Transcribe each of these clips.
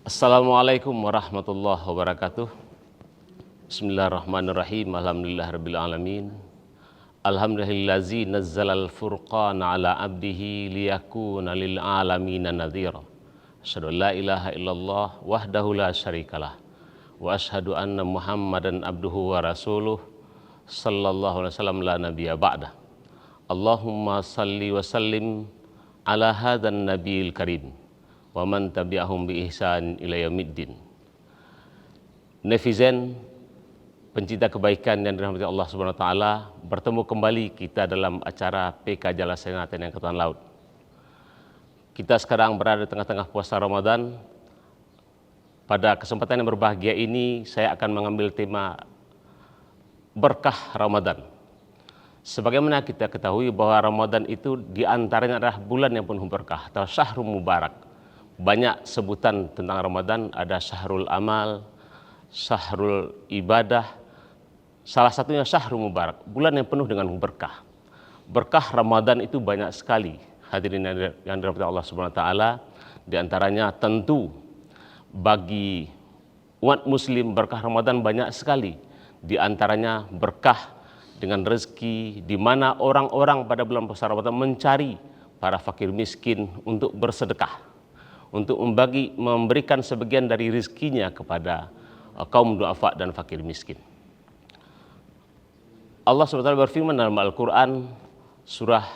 Assalamualaikum warahmatullahi wabarakatuh. Bismillahirrahmanirrahim. Alhamdulillahirabbil alamin. Alhamdulillazi nazzalal furqana ala abdihi liyakuna lil alamin nadhira. Asyhadu an la ilaha illallah wahdahu la syarikalah wa asyhadu anna Muhammadan abduhu wa rasuluh sallallahu alaihi wasallam la nabiyya ba'da. Allahumma salli wa sallim ala hadzal nabiyil karim wa man tabi'ahum bi ihsan ila yaumiddin. Netizen, pencinta kebaikan yang dirahmati Allah Subhanahu wa taala, bertemu kembali kita dalam acara PK Jalasena TNI Angkatan Laut. Kita sekarang berada di tengah-tengah puasa Ramadan. Pada kesempatan yang berbahagia ini, saya akan mengambil tema berkah Ramadan. Sebagaimana kita ketahui bahwa Ramadan itu diantaranya adalah bulan yang penuh berkah atau syahrul mubarak. Banyak sebutan tentang Ramadan, ada syahrul amal, syahrul ibadah, salah satunya syahrul mubarak, bulan yang penuh dengan berkah. Berkah Ramadan itu banyak sekali, hadirin yang dirahmati Allah Subhanahu wa taala. Di antaranya tentu bagi umat muslim berkah Ramadan banyak sekali. Di antaranya berkah dengan rezeki, di mana orang-orang pada bulan puasa Ramadan mencari para fakir miskin untuk bersedekah, untuk memberikan sebagian dari rezekinya kepada kaum duafa dan fakir miskin. Allah SWT berfirman dalam Al-Quran surah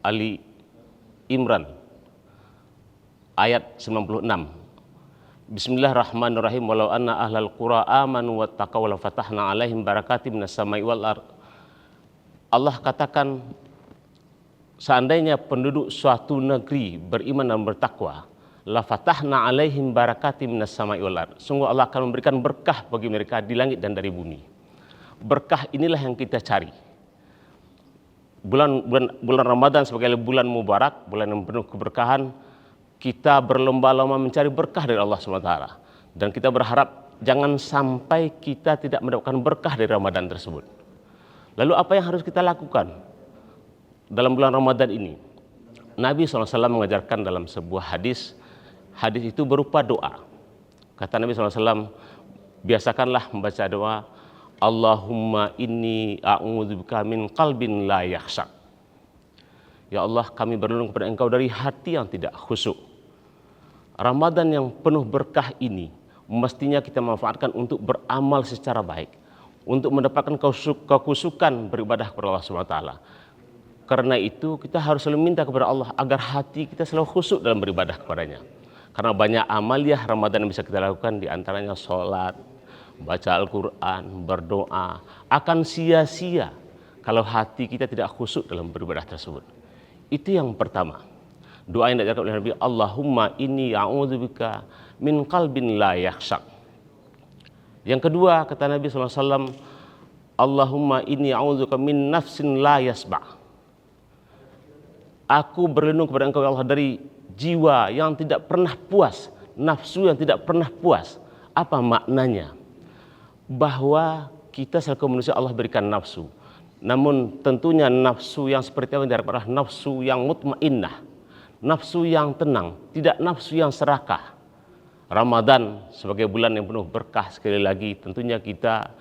Ali Imran ayat 96. Bismillahirrahmanirrahim. Walau anna ahlal qura amanu wattaqaw la fatahna alaihim barakatim minas samai wal ard. Allah katakan, seandainya penduduk suatu negeri beriman dan bertakwa, la fatahna alaihim barakatim minas sama'i wal ard. Sungguh Allah akan memberikan berkah bagi mereka di langit dan dari bumi. Berkah inilah yang kita cari. Bulan Ramadan sebagai bulan mubarak, bulan yang penuh keberkahan, kita berlomba-lomba mencari berkah dari Allah SWT. Dan kita berharap jangan sampai kita tidak mendapatkan berkah dari Ramadan tersebut. Lalu apa yang harus kita lakukan dalam bulan Ramadan ini? Nabi SAW mengajarkan dalam sebuah hadis itu berupa doa. Kata Nabi SAW, biasakanlah membaca doa, Allahumma inni a'udzubika min qalbin la yakhsha. Ya Allah, kami berlindung kepada Engkau dari hati yang tidak khusyuk. Ramadan yang penuh berkah ini mestinya kita manfaatkan untuk beramal secara baik, untuk mendapatkan kekhusyukan beribadah kepada Allah SWT. Karena itu kita harus selalu minta kepada Allah agar hati kita selalu khusyuk dalam beribadah kepadanya. Karena banyak amaliah Ramadan yang bisa kita lakukan, diantaranya sholat, baca Al-Quran, berdoa. Akan sia-sia kalau hati kita tidak khusyuk dalam beribadah tersebut. Itu yang pertama. Doa yang diajarkan oleh Nabi, Allahumma inni a'udzubika min qalbin la yakhsha. Yang kedua, kata Nabi SAW, Allahumma inni a'udzubika min nafsin la yasba'. Aku berlindung kepada Engkau ya Allah dari jiwa yang tidak pernah puas, nafsu yang tidak pernah puas. Apa maknanya? Bahwa kita selaku manusia Allah berikan nafsu. Namun tentunya nafsu yang seperti apa yang diharapkan adalah nafsu yang mutmainnah, nafsu yang tenang, tidak nafsu yang serakah. Ramadan sebagai bulan yang penuh berkah, sekali lagi tentunya kita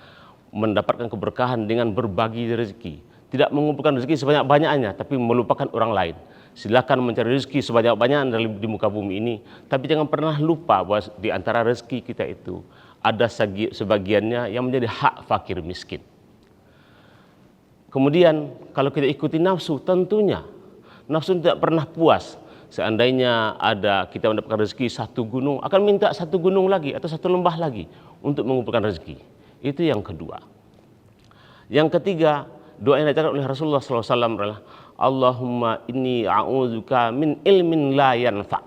mendapatkan keberkahan dengan berbagi rezeki. Tidak mengumpulkan rezeki sebanyak-banyaknya, tapi melupakan orang lain. Silakan mencari rezeki sebanyak-banyaknya di muka bumi ini, tapi jangan pernah lupa bahwa di antara rezeki kita itu ada sebagiannya yang menjadi hak fakir miskin. Kemudian kalau kita ikuti nafsu, tentunya nafsu tidak pernah puas. Seandainya kita mendapatkan rezeki satu gunung, akan minta satu gunung lagi atau satu lembah lagi untuk mengumpulkan rezeki. Itu yang kedua. Yang ketiga, doa yang diajarkan oleh Rasulullah SAW adalah Allahumma inni a'udzubika min ilmin la yanfa'.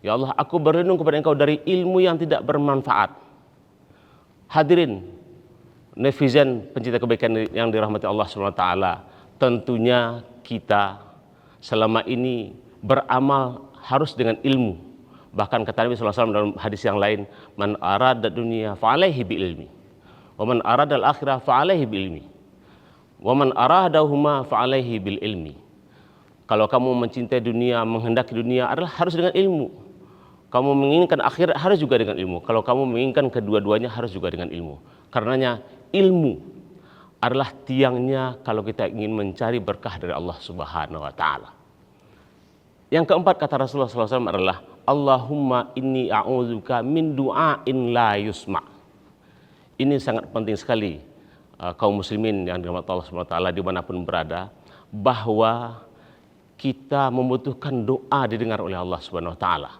Ya Allah, aku berlindung kepada Engkau dari ilmu yang tidak bermanfaat. Hadirin netizen, pencinta kebaikan yang dirahmati Allah SWT, tentunya kita selama ini beramal harus dengan ilmu. Bahkan kata Nabi SAW dalam hadis yang lain, man arada dunia fa'alaihi bi ilmi, wa man arada al-akhirah fa'alaihi bi ilmi, wa man aradahuma fa'alaihi bil ilmi. Kalau kamu mencintai dunia, menghendaki dunia adalah harus dengan ilmu. Kamu menginginkan akhirat harus juga dengan ilmu. Kalau kamu menginginkan kedua-duanya harus juga dengan ilmu. Karenanya ilmu adalah tiangnya kalau kita ingin mencari berkah dari Allah Subhanahu wa taala. Yang keempat kata Rasulullah SAW adalah Allahumma inni a'udzubika min du'ain la yusma'. Ini sangat penting sekali kaum muslimin yang dirahmati Allah Subhanahu wa taala dimanapun berada, bahwa kita membutuhkan doa didengar oleh Allah Subhanahu wa taala.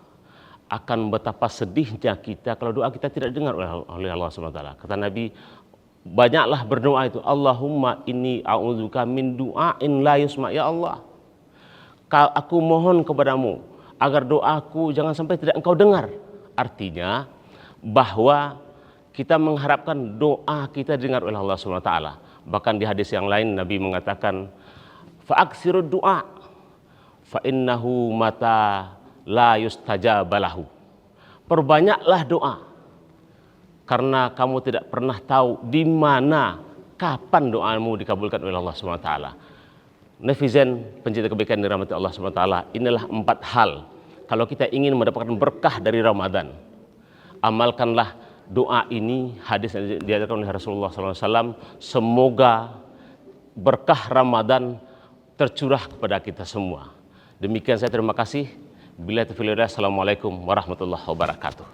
Akan betapa sedihnya kita kalau doa kita tidak didengar oleh Allah Subhanahu wa taala. Kata Nabi, banyaklah berdoa itu, Allahumma inni a'udzubika min du'ain la yusma'. Ya Allah, aku mohon kepadamu agar doaku jangan sampai tidak engkau dengar. Artinya bahwa kita mengharapkan doa kita didengar oleh Allah Subhanahu wa taala. Bahkan di hadis yang lain Nabi mengatakan, fa'aksirud du'a fa innahu mata la yustajabalahu. Perbanyaklah doa karena kamu tidak pernah tahu di mana kapan doamu dikabulkan oleh Allah Subhanahu wa taala. Netizen pencinta kebaikan dirahmati Allah Subhanahu wa taala, inilah 4 hal kalau kita ingin mendapatkan berkah dari Ramadan. Amalkanlah doa ini, hadis yang diajarkan oleh Rasulullah SAW. Semoga berkah Ramadan tercurah kepada kita semua. Demikian saya terima kasih. Bila taufiq, assalamualaikum warahmatullahi wabarakatuh.